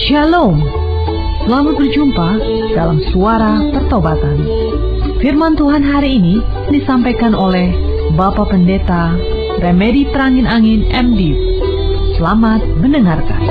Shalom. Selamat berjumpa dalam Suara Pertobatan. Firman Tuhan hari ini disampaikan oleh Bapak Pendeta Remedi Trangin Angin MD. Selamat mendengarkan.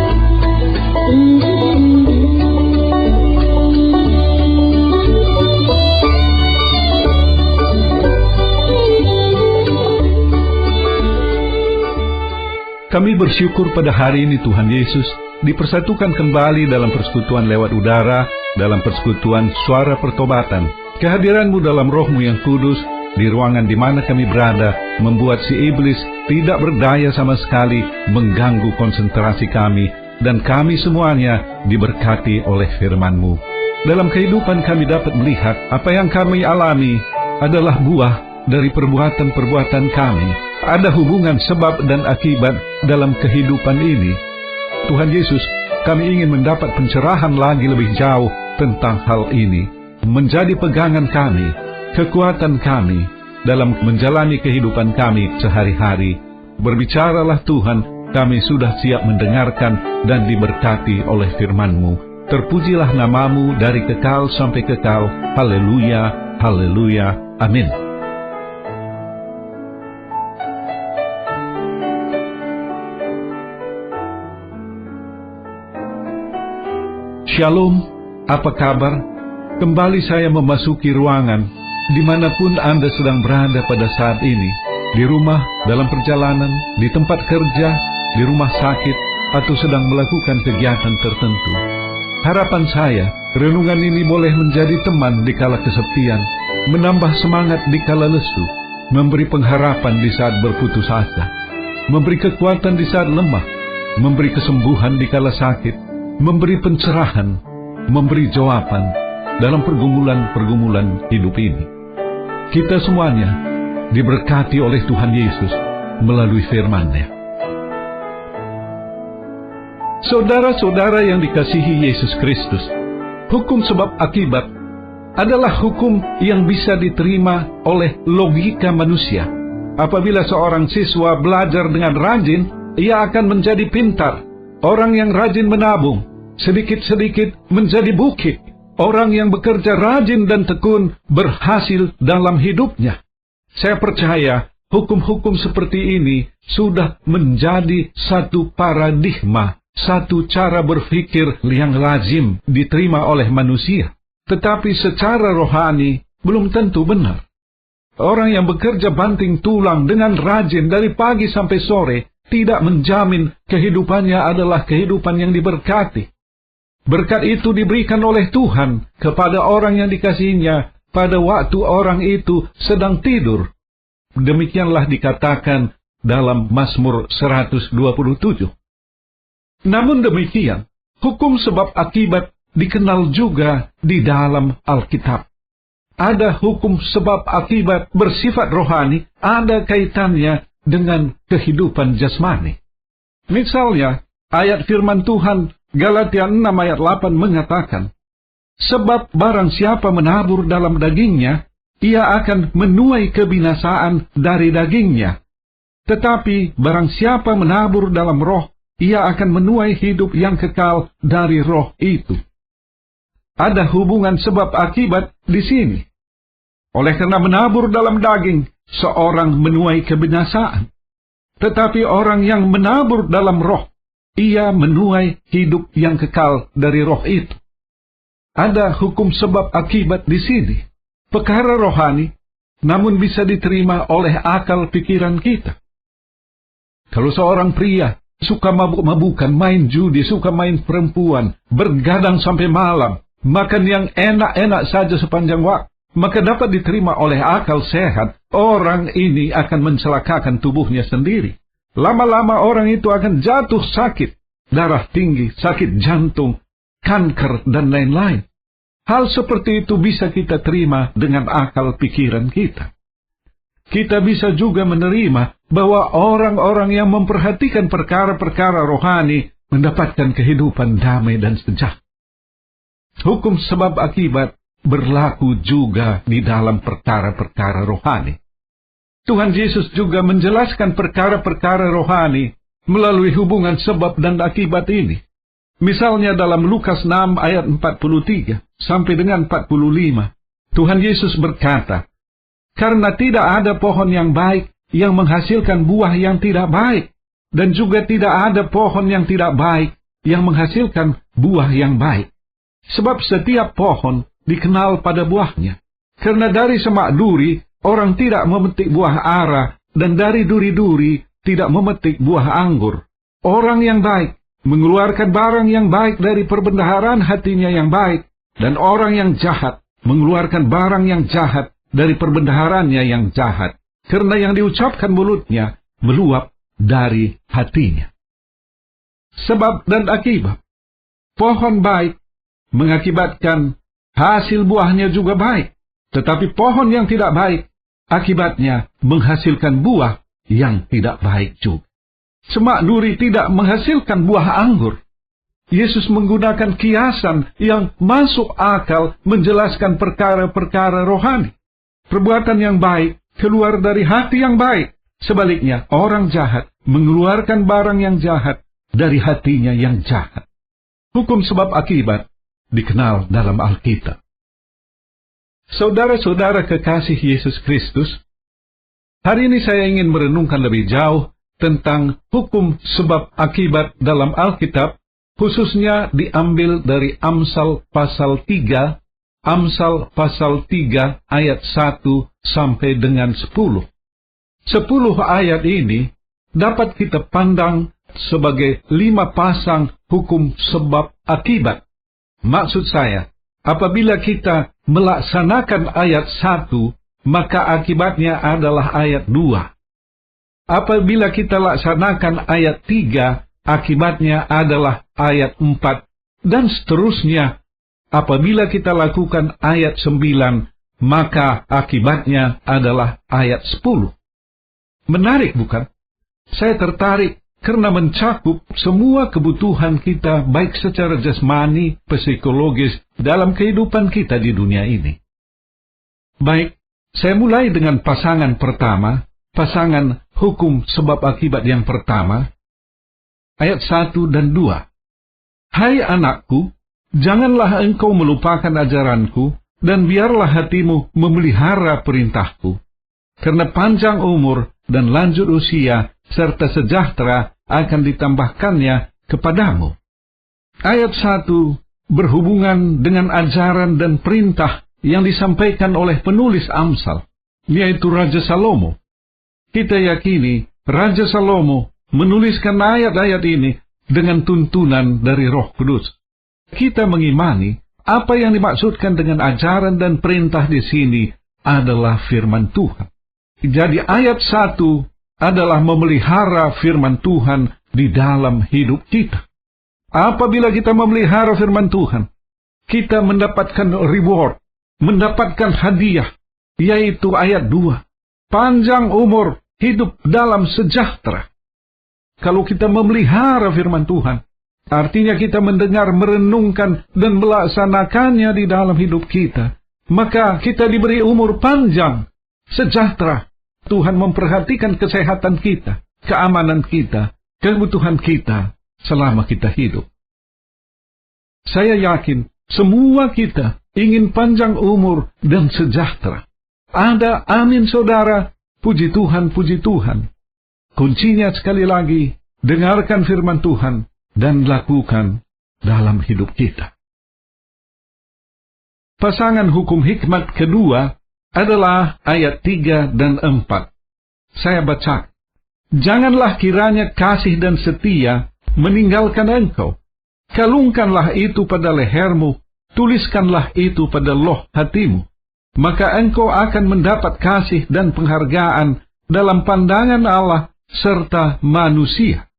Kami bersyukur pada hari ini Tuhan Yesus dipersatukan kembali dalam persekutuan lewat udara, dalam persekutuan Suara Pertobatan. Kehadiran-Mu dalam Roh-Mu yang kudus di ruangan di mana kami berada membuat si iblis tidak berdaya sama sekali mengganggu konsentrasi kami, dan kami semuanya diberkati oleh firman-Mu. Dalam kehidupan kami dapat melihat apa yang kami alami adalah buah dari perbuatan-perbuatan kami. Ada hubungan sebab dan akibat dalam kehidupan ini. Tuhan Yesus, kami ingin mendapat pencerahan lagi lebih jauh tentang hal ini, menjadi pegangan kami, kekuatan kami dalam menjalani kehidupan kami sehari-hari. Berbicaralah Tuhan, kami sudah siap mendengarkan dan diberkati oleh firman-Mu. Terpujilah nama-Mu dari kekal sampai kekal. Haleluya, haleluya, amin. Shalom, apa kabar? Kembali saya memasuki ruangan dimanapun Anda sedang berada pada saat ini. Di rumah, dalam perjalanan, di tempat kerja, di rumah sakit, atau sedang melakukan kegiatan tertentu. Harapan saya, renungan ini boleh menjadi teman di kala kesepian, menambah semangat di kala lesu, memberi pengharapan di saat berputus asa, memberi kekuatan di saat lemah, memberi kesembuhan di kala sakit, memberi pencerahan, memberi jawaban dalam pergumulan-pergumulan hidup ini. Kita semuanya diberkati oleh Tuhan Yesus melalui firman-Nya. Saudara-saudara yang dikasihi Yesus Kristus, hukum sebab akibat adalah hukum yang bisa diterima oleh logika manusia. Apabila seorang siswa belajar dengan rajin, ia akan menjadi pintar. Orang yang rajin menabung, sedikit-sedikit menjadi bukit. Orang yang bekerja rajin dan tekun berhasil dalam hidupnya. Saya percaya hukum-hukum seperti ini sudah menjadi satu paradigma, satu cara berpikir yang lazim diterima oleh manusia. Tetapi secara rohani belum tentu benar. Orang yang bekerja banting tulang dengan rajin dari pagi sampai sore tidak menjamin kehidupannya adalah kehidupan yang diberkati. Berkat itu diberikan oleh Tuhan kepada orang yang dikasihinya pada waktu orang itu sedang tidur. Demikianlah dikatakan dalam Mazmur 127. Namun demikian, hukum sebab akibat dikenal juga di dalam Alkitab. Ada hukum sebab akibat bersifat rohani, ada kaitannya dengan kehidupan jasmani. Misalnya, ayat firman Tuhan Galatia 6 ayat 8 mengatakan, sebab barang siapa menabur dalam dagingnya, ia akan menuai kebinasaan dari dagingnya. Tetapi barang siapa menabur dalam roh, ia akan menuai hidup yang kekal dari roh itu. Ada hubungan sebab akibat di sini. Oleh karena menabur dalam daging, seorang menuai kebinasaan. Tetapi orang yang menabur dalam roh, ia menuai hidup yang kekal dari roh itu. Ada hukum sebab akibat di sini. Perkara rohani, namun bisa diterima oleh akal pikiran kita. Kalau seorang pria suka mabuk-mabukan, main judi, suka main perempuan, bergadang sampai malam, makan yang enak-enak saja sepanjang waktu, maka dapat diterima oleh akal sehat, orang ini akan mencelakakan tubuhnya sendiri. Lama-lama orang itu akan jatuh sakit, darah tinggi, sakit jantung, kanker, dan lain-lain. Hal seperti itu bisa kita terima dengan akal pikiran kita. Kita bisa juga menerima bahwa orang-orang yang memperhatikan perkara-perkara rohani mendapatkan kehidupan damai dan sejahtera. Hukum sebab akibat berlaku juga di dalam perkara-perkara rohani. Tuhan Yesus juga menjelaskan perkara-perkara rohani melalui hubungan sebab dan akibat ini. Misalnya dalam Lukas 6 ayat 43 sampai dengan 45, Tuhan Yesus berkata, "Karena tidak ada pohon yang baik yang menghasilkan buah yang tidak baik, dan juga tidak ada pohon yang tidak baik yang menghasilkan buah yang baik. Sebab setiap pohon dikenal pada buahnya. Karena dari semak duri orang tidak memetik buah ara, dan dari duri-duri tidak memetik buah anggur. Orang yang baik mengeluarkan barang yang baik dari perbendaharaan hatinya yang baik, dan orang yang jahat mengeluarkan barang yang jahat dari perbendaharannya yang jahat. Karena yang diucapkan mulutnya meluap dari hatinya." Sebab dan akibat. Pohon baik mengakibatkan hasil buahnya juga baik. Tetapi pohon yang tidak baik, akibatnya menghasilkan buah yang tidak baik juga. Semak duri tidak menghasilkan buah anggur. Yesus menggunakan kiasan yang masuk akal menjelaskan perkara-perkara rohani. Perbuatan yang baik keluar dari hati yang baik. Sebaliknya, orang jahat mengeluarkan barang yang jahat dari hatinya yang jahat. Hukum sebab akibat dikenal dalam Alkitab. Saudara-saudara kekasih Yesus Kristus, hari ini saya ingin merenungkan lebih jauh tentang hukum sebab akibat dalam Alkitab, khususnya diambil dari Amsal pasal 3, Amsal pasal 3 ayat 1 sampai dengan 10. 10 ayat ini dapat kita pandang sebagai 5 pasang hukum sebab akibat. Maksud saya, apabila kita melaksanakan ayat 1, maka akibatnya adalah ayat 2. Apabila kita laksanakan ayat 3, akibatnya adalah ayat 4, dan seterusnya. Apabila kita lakukan ayat 9, maka akibatnya adalah ayat 10. Menarik bukan? Saya tertarik karena mencakup semua kebutuhan kita, baik secara jasmani, psikologis, dalam kehidupan kita di dunia ini. Baik, saya mulai dengan pasangan pertama, pasangan hukum sebab akibat yang pertama, ayat 1 dan 2. "Hai anakku, janganlah engkau melupakan ajaranku, dan biarlah hatimu memelihara perintahku. Karena panjang umur dan lanjut usia, serta sejahtera akan ditambahkannya kepadamu." Ayat 1 berhubungan dengan ajaran dan perintah yang disampaikan oleh penulis Amsal, yaitu Raja Salomo. Kita yakini Raja Salomo menuliskan ayat-ayat ini dengan tuntunan dari Roh Kudus. Kita mengimani apa yang dimaksudkan dengan ajaran dan perintah di sini adalah firman Tuhan. Jadi ayat 1 adalah memelihara firman Tuhan di dalam hidup kita. Apabila kita memelihara firman Tuhan, kita mendapatkan reward, mendapatkan hadiah, yaitu ayat 2. Panjang umur, hidup dalam sejahtera. Kalau kita memelihara firman Tuhan, artinya kita mendengar, merenungkan, dan melaksanakannya di dalam hidup kita, maka kita diberi umur panjang, sejahtera. Tuhan memperhatikan kesehatan kita, keamanan kita, kebutuhan kita selama kita hidup. Saya yakin semua kita ingin panjang umur dan sejahtera. Ada amin saudara, puji Tuhan, puji Tuhan. Kuncinya sekali lagi, dengarkan firman Tuhan dan lakukan dalam hidup kita. Pasangan hukum hikmat kedua adalah ayat 3 dan 4. Saya baca, "Janganlah kiranya kasih dan setia meninggalkan engkau. Kalungkanlah itu pada lehermu, tuliskanlah itu pada loh hatimu. Maka engkau akan mendapat kasih dan penghargaan dalam pandangan Allah serta manusia."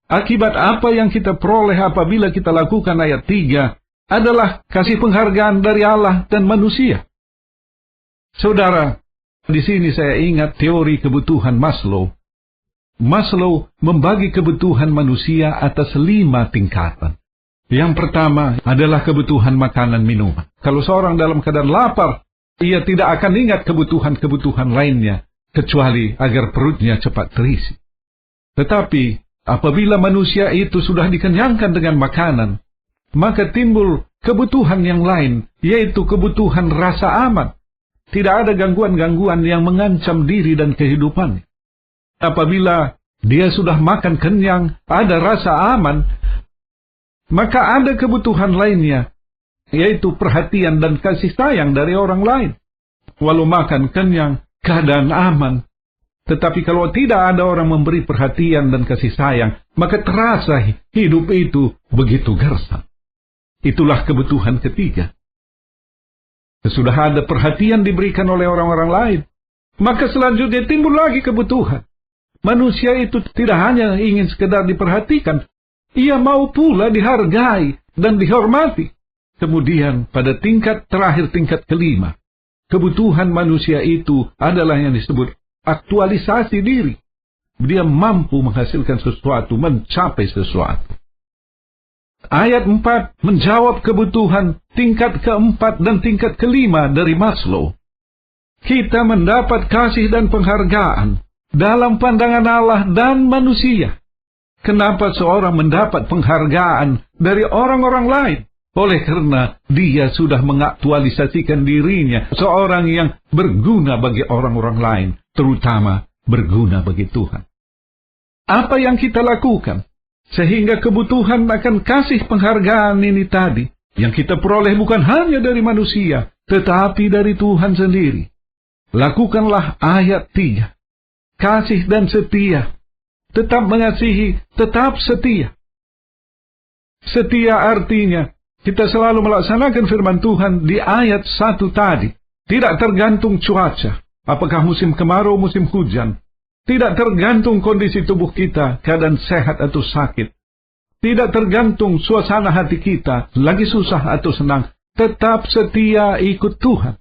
Akibat apa yang kita peroleh apabila kita lakukan ayat 3 adalah kasih penghargaan dari Allah dan manusia. Saudara, di sini saya ingat teori kebutuhan Maslow. Maslow membagi kebutuhan manusia atas 5 tingkatan. Yang pertama adalah kebutuhan makanan minuman. Kalau seorang dalam keadaan lapar, ia tidak akan ingat kebutuhan-kebutuhan lainnya, kecuali agar perutnya cepat terisi. Tetapi, Apabila manusia itu sudah dikenyangkan dengan makanan, maka timbul kebutuhan yang lain, yaitu kebutuhan rasa aman. Tidak ada gangguan-gangguan yang mengancam diri dan kehidupannya. Apabila dia sudah makan kenyang, ada rasa aman, maka ada kebutuhan lainnya, yaitu perhatian dan kasih sayang dari orang lain. Walau makan kenyang, keadaan aman, tetapi kalau tidak ada orang memberi perhatian dan kasih sayang, maka terasa hidup itu begitu gersang. Itulah kebutuhan ketiga. Sesudah ada perhatian diberikan oleh orang-orang lain, maka selanjutnya timbul lagi kebutuhan. Manusia itu tidak hanya ingin sekedar diperhatikan, ia mau pula dihargai dan dihormati. Kemudian pada tingkat terakhir, tingkat kelima, kebutuhan manusia itu adalah yang disebut aktualisasi diri. Dia mampu menghasilkan sesuatu, mencapai sesuatu. Ayat 4 menjawab kebutuhan tingkat keempat dan tingkat kelima dari Maslow. Kita mendapat kasih dan penghargaan dalam pandangan Allah dan manusia. Kenapa seorang mendapat penghargaan dari orang-orang lain? Oleh karena dia sudah mengaktualisasikan dirinya, seorang yang berguna bagi orang-orang lain, terutama berguna bagi Tuhan. Apa yang kita lakukan sehingga kebutuhan akan kasih penghargaan ini tadi, yang kita peroleh bukan hanya dari manusia, tetapi dari Tuhan sendiri. Lakukanlah ayat 3. Kasih dan setia. Tetap mengasihi, tetap setia. Setia artinya kita selalu melaksanakan firman Tuhan di ayat 1 tadi. Tidak tergantung cuaca, apakah musim kemarau, musim hujan. Tidak tergantung kondisi tubuh kita, keadaan sehat atau sakit. Tidak tergantung suasana hati kita, lagi susah atau senang. Tetap setia ikut Tuhan.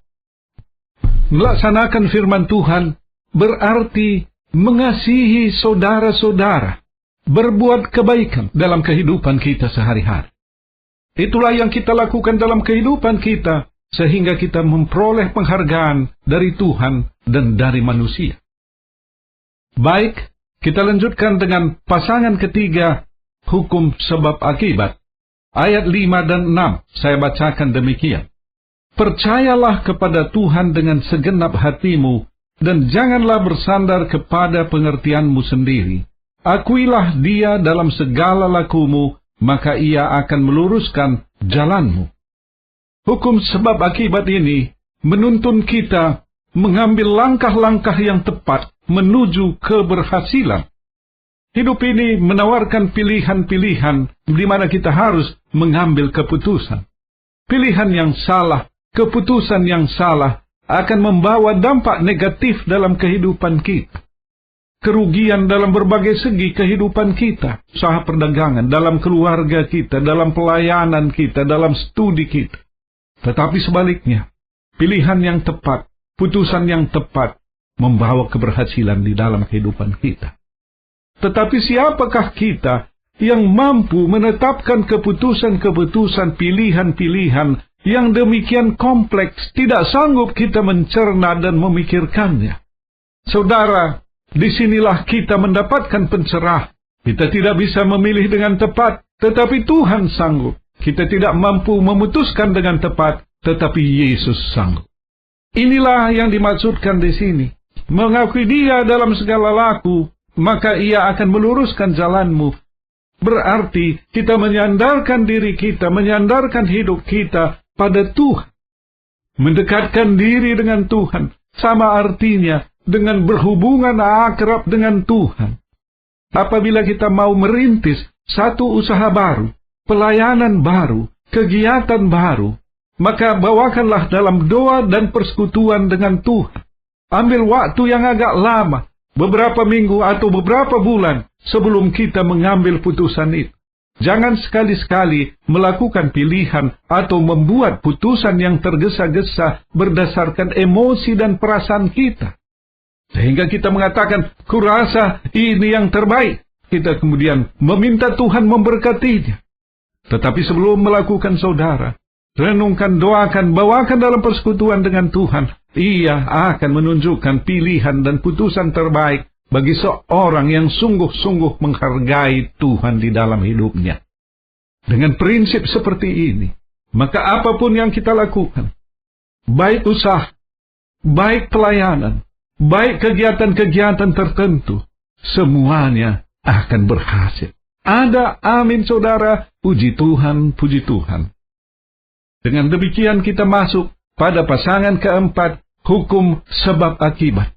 Melaksanakan firman Tuhan berarti mengasihi saudara-saudara, berbuat kebaikan dalam kehidupan kita sehari-hari. Itulah yang kita lakukan dalam kehidupan kita, sehingga kita memperoleh penghargaan dari Tuhan dan dari manusia. Baik, kita lanjutkan dengan pasangan ketiga, hukum sebab akibat. Ayat 5 dan 6, saya bacakan demikian. Percayalah kepada Tuhan dengan segenap hatimu, dan janganlah bersandar kepada pengertianmu sendiri. Akuilah Dia dalam segala lakumu, maka Ia akan meluruskan jalanmu. Hukum sebab akibat ini menuntun kita mengambil langkah-langkah yang tepat menuju keberhasilan. Hidup ini menawarkan pilihan-pilihan di mana kita harus mengambil keputusan. Pilihan yang salah, keputusan yang salah akan membawa dampak negatif dalam kehidupan kita. Kerugian dalam berbagai segi kehidupan kita, usaha perdagangan, dalam keluarga kita, dalam pelayanan kita, dalam studi kita. Tetapi sebaliknya, pilihan yang tepat, putusan yang tepat, membawa keberhasilan di dalam kehidupan kita. Tetapi siapakah kita yang mampu menetapkan keputusan-keputusan, pilihan-pilihan yang demikian kompleks, tidak sanggup kita mencerna dan memikirkannya? Saudara, disinilah kita mendapatkan pencerahan. Kita tidak bisa memilih dengan tepat, tetapi Tuhan sanggup. Kita tidak mampu memutuskan dengan tepat, tetapi Yesus sanggup. Inilah yang dimaksudkan di sini. Mengakui Dia dalam segala laku, maka Ia akan meluruskan jalanmu. Berarti kita menyandarkan diri kita, menyandarkan hidup kita pada Tuhan. Mendekatkan diri dengan Tuhan, sama artinya dengan berhubungan akrab dengan Tuhan. Apabila kita mau merintis satu usaha baru, pelayanan baru, kegiatan baru, maka bawakanlah dalam doa dan persekutuan dengan Tuhan. Ambil waktu yang agak lama, beberapa minggu atau beberapa bulan sebelum kita mengambil putusan itu. Jangan sekali-sekali melakukan pilihan atau membuat putusan yang tergesa-gesa berdasarkan emosi dan perasaan kita. Sehingga kita mengatakan, kurasa ini yang terbaik. Kita kemudian meminta Tuhan memberkatinya. Tetapi sebelum melakukan, saudara, renungkan, doakan, bawakan dalam persekutuan dengan Tuhan. Ia akan menunjukkan pilihan dan putusan terbaik bagi seorang yang sungguh-sungguh menghargai Tuhan di dalam hidupnya. Dengan prinsip seperti ini, maka apapun yang kita lakukan, baik usaha, baik pelayanan, baik kegiatan-kegiatan tertentu, semuanya akan berhasil. Ada amin, saudara. Puji Tuhan, puji Tuhan. Dengan demikian kita masuk pada pasangan keempat, hukum sebab akibat.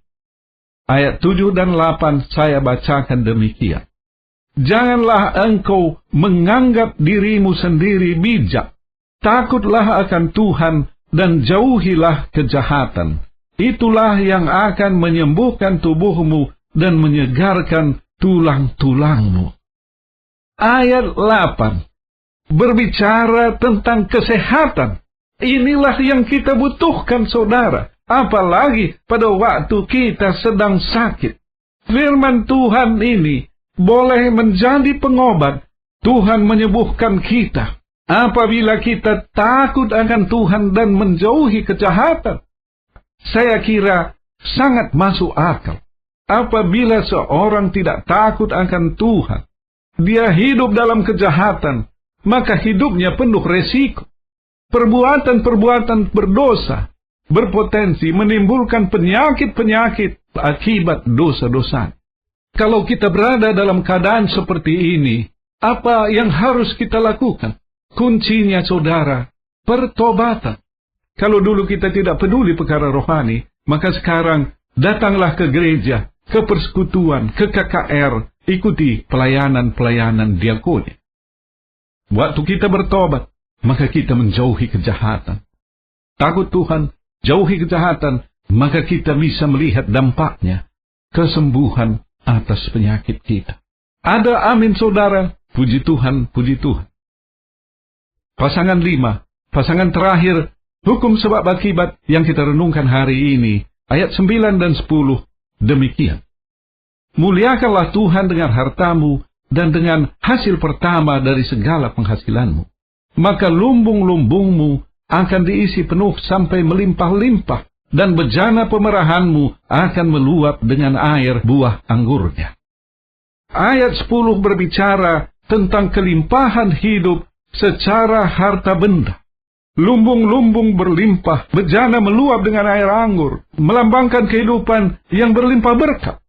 Ayat 7 dan 8 saya bacakan demikian. Janganlah engkau menganggap dirimu sendiri bijak. Takutlah akan Tuhan dan jauhilah kejahatan. Itulah yang akan menyembuhkan tubuhmu dan menyegarkan tulang-tulangmu. Ayat 8 berbicara tentang kesehatan. Inilah yang kita butuhkan, saudara. Apalagi pada waktu kita sedang sakit. Firman Tuhan ini boleh menjadi pengobat. Tuhan menyembuhkan kita apabila kita takut akan Tuhan dan menjauhi kejahatan. Saya kira sangat masuk akal. Apabila seorang tidak takut akan Tuhan, dia hidup dalam kejahatan, maka hidupnya penuh resiko. Perbuatan-perbuatan berdosa berpotensi menimbulkan penyakit-penyakit akibat dosa-dosa. Kalau kita berada dalam keadaan seperti ini, apa yang harus kita lakukan? Kuncinya, saudara, pertobatan. Kalau dulu kita tidak peduli perkara rohani, maka sekarang datanglah ke gereja, ke persekutuan, ke KKR, ikuti pelayanan-pelayanan diakoni. Waktu kita bertobat, maka kita menjauhi kejahatan. Takut Tuhan, jauhi kejahatan, maka kita bisa melihat dampaknya, kesembuhan atas penyakit kita. Ada amin, saudara. Puji Tuhan, puji Tuhan. Pasangan 5, pasangan terakhir, hukum sebab akibat yang kita renungkan hari ini, ayat 9 dan 10, demikian. Muliakanlah Tuhan dengan hartamu dan dengan hasil pertama dari segala penghasilanmu. Maka lumbung-lumbungmu akan diisi penuh sampai melimpah-limpah, dan bejana pemerahanmu akan meluap dengan air buah anggurnya. Ayat 10 berbicara tentang kelimpahan hidup secara harta benda. Lumbung-lumbung berlimpah, bejana meluap dengan air anggur, melambangkan kehidupan yang berlimpah berkat.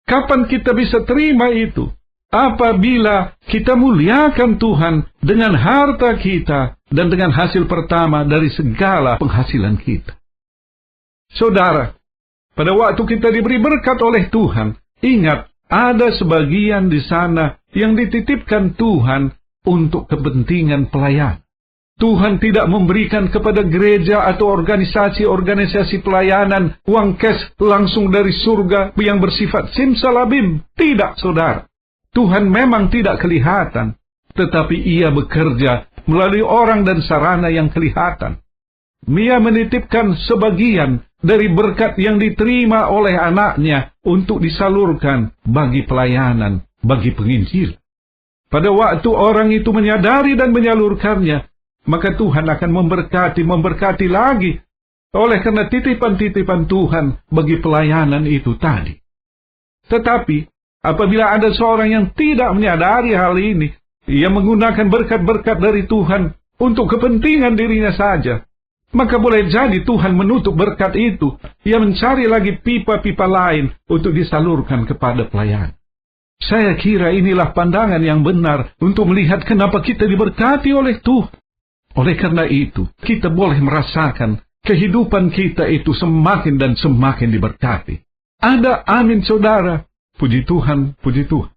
Kapan kita bisa terima itu? Apabila kita muliakan Tuhan dengan harta kita dan dengan hasil pertama dari segala penghasilan kita. Saudara, pada waktu kita diberi berkat oleh Tuhan, ingat, ada sebagian di sana yang dititipkan Tuhan untuk kepentingan pelayan. Tuhan tidak memberikan kepada gereja atau organisasi-organisasi pelayanan uang cash langsung dari surga yang bersifat simsalabim. Tidak, saudara. Tuhan memang tidak kelihatan, tetapi Ia bekerja melalui orang dan sarana yang kelihatan. Ia menitipkan sebagian dari berkat yang diterima oleh anaknya untuk disalurkan bagi pelayanan, bagi penginjil. Pada waktu orang itu menyadari dan menyalurkannya, maka Tuhan akan memberkati lagi oleh karena titipan-titipan Tuhan bagi pelayanan itu tadi. Tetapi apabila ada seorang yang tidak menyadari hal ini, ia menggunakan berkat-berkat dari Tuhan untuk kepentingan dirinya saja, maka boleh jadi Tuhan menutup berkat itu. Ia mencari lagi pipa-pipa lain untuk disalurkan kepada pelayan. Saya kira inilah pandangan yang benar untuk melihat kenapa kita diberkati oleh Tuhan. Oleh karena itu, kita boleh merasakan kehidupan kita itu semakin dan semakin diberkati. Ada amin, saudara. Puji Tuhan, puji Tuhan.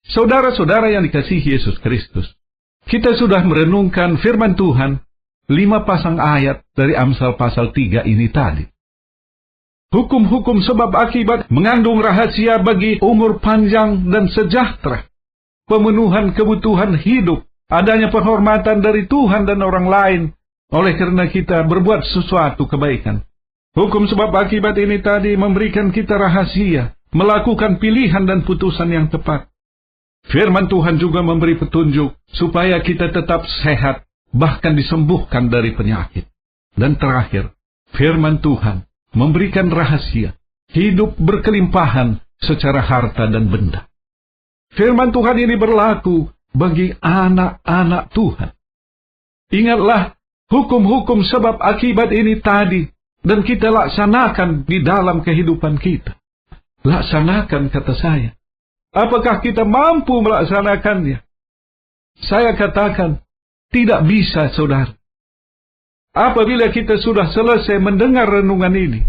Saudara-saudara yang dikasihi Yesus Kristus, kita sudah merenungkan firman Tuhan, 5 pasang ayat dari Amsal pasal 3 ini tadi. Hukum-hukum sebab akibat mengandung rahasia bagi umur panjang dan sejahtera, pemenuhan kebutuhan hidup, adanya penghormatan dari Tuhan dan orang lain, oleh karena kita berbuat sesuatu kebaikan. Hukum sebab akibat ini tadi memberikan kita rahasia, melakukan pilihan dan putusan yang tepat. Firman Tuhan juga memberi petunjuk supaya kita tetap sehat, bahkan disembuhkan dari penyakit. Dan terakhir, firman Tuhan memberikan rahasia hidup berkelimpahan secara harta dan benda. Firman Tuhan ini berlaku bagi anak-anak Tuhan. Ingatlah hukum-hukum sebab akibat ini tadi, dan kita laksanakan di dalam kehidupan kita. Laksanakan, kata saya. Apakah kita mampu melaksanakannya? Saya katakan, tidak bisa, saudara. Apabila kita sudah selesai mendengar renungan ini,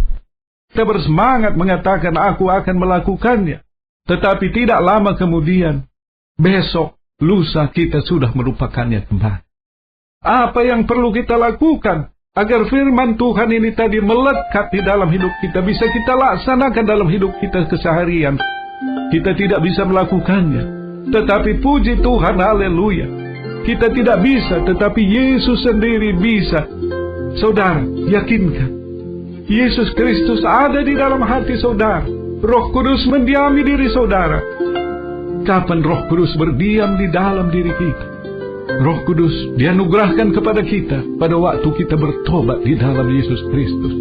kita bersemangat mengatakan, aku akan melakukannya. Tetapi tidak lama kemudian, besok, lusa kita sudah melupakannya kembali. Apa yang perlu kita lakukan agar firman Tuhan ini tadi melekat di dalam hidup kita, bisa kita laksanakan dalam hidup kita keseharian? Kita tidak bisa melakukannya, tetapi puji Tuhan, haleluya, kita tidak bisa, tetapi Yesus sendiri bisa. Saudara, yakinkan, Yesus Kristus ada di dalam hati saudara. Roh Kudus mendiami diri saudara. Kapan Roh Kudus berdiam di dalam diri kita? Roh Kudus dianugerahkan kepada kita pada waktu kita bertobat di dalam Yesus Kristus.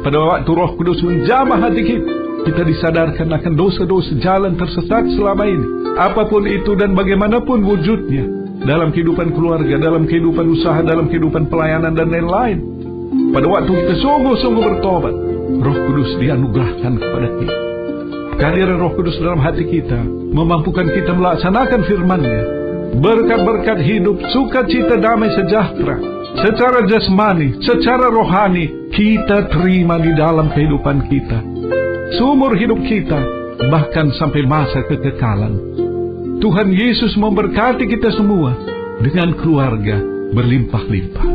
Pada waktu Roh Kudus menjamah hati kita, kita disadarkan akan dosa-dosa jalan tersesat selama ini. Apapun itu dan bagaimanapun wujudnya, dalam kehidupan keluarga, dalam kehidupan usaha, dalam kehidupan pelayanan dan lain-lain. Pada waktu kita sungguh-sungguh bertobat, Roh Kudus dianugerahkan kepada kita. Kehadiran Roh Kudus dalam hati kita memampukan kita melaksanakan firman-Nya. Berkat-berkat hidup, sukacita, damai, sejahtera, secara jasmani, secara rohani, kita terima di dalam kehidupan kita, seumur hidup kita, bahkan sampai masa kekekalan. Tuhan Yesus memberkati kita semua dengan keluarga berlimpah-limpah.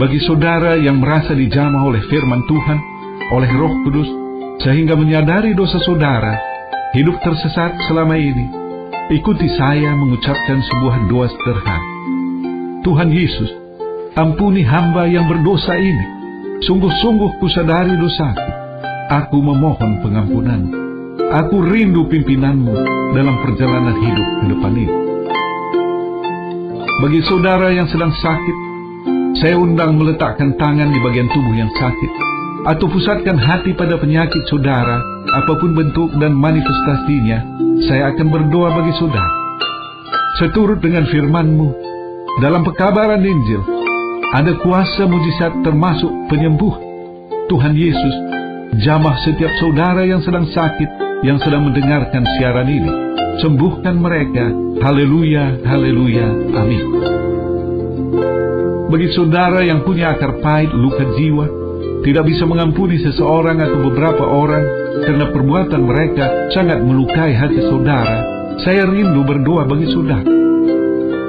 Bagi saudara yang merasa dijamah oleh firman Tuhan, oleh Roh Kudus, sehingga menyadari dosa saudara, hidup tersesat selama ini, ikuti saya mengucapkan sebuah doa sederhana. Tuhan Yesus, ampuni hamba yang berdosa ini. Sungguh-sungguh kusadari dosaku. Aku memohon pengampunan. Aku rindu pimpinanmu dalam perjalanan hidup ke depan ini. Bagi saudara yang sedang sakit, saya undang meletakkan tangan di bagian tubuh yang sakit, atau pusatkan hati pada penyakit saudara, apapun bentuk dan manifestasinya. Saya akan berdoa bagi saudara. Seturut dengan firman-Mu, dalam pekabaran Injil, ada kuasa mujizat termasuk penyembuh. Tuhan Yesus, jamah setiap saudara yang sedang sakit, yang sedang mendengarkan siaran ini. Sembuhkan mereka. Haleluya, haleluya, amin. Bagi saudara yang punya akar pahit, luka jiwa, tidak bisa mengampuni seseorang atau beberapa orang karena perbuatan mereka sangat melukai hati saudara, saya rindu berdoa bagi saudara.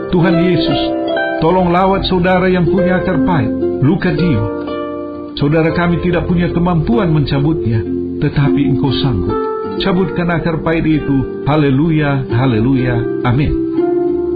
Tuhan Yesus, tolong lawat saudara yang punya akar pahit, luka jiwa. Saudara kami tidak punya kemampuan mencabutnya, tetapi Engkau sanggup. Cabutkan akar pahit itu. Haleluya, haleluya, amin.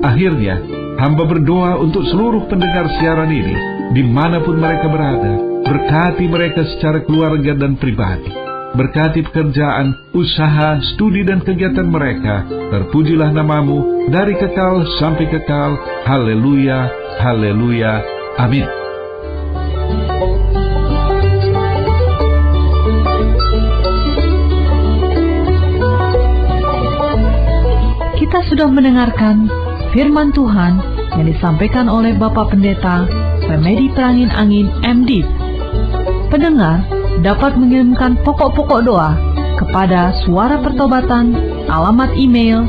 Akhirnya, hamba berdoa untuk seluruh pendengar siaran ini, dimanapun mereka berada. Berkati mereka secara keluarga dan pribadi. Berkati pekerjaan, usaha, studi dan kegiatan mereka. Terpujilah nama-Mu dari kekal sampai kekal. Haleluya, haleluya, amin. Kita sudah mendengarkan firman Tuhan yang disampaikan oleh Bapak Pendeta Remedi Prangin Angin MD. Pendengar dapat mengirimkan pokok-pokok doa kepada Suara Pertobatan, alamat email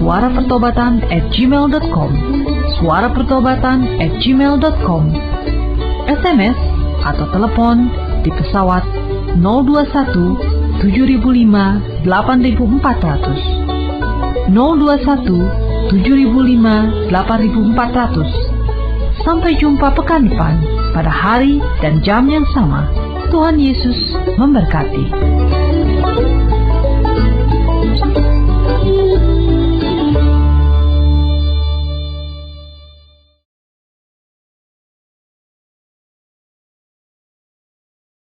suarapertobatan@gmail.com, suarapertobatan@gmail.com, SMS atau telepon di pesawat 021 7005 8400, 021 7005 8400. Sampai jumpa pekan depan pada hari dan jam yang sama. Tuhan Yesus memberkati.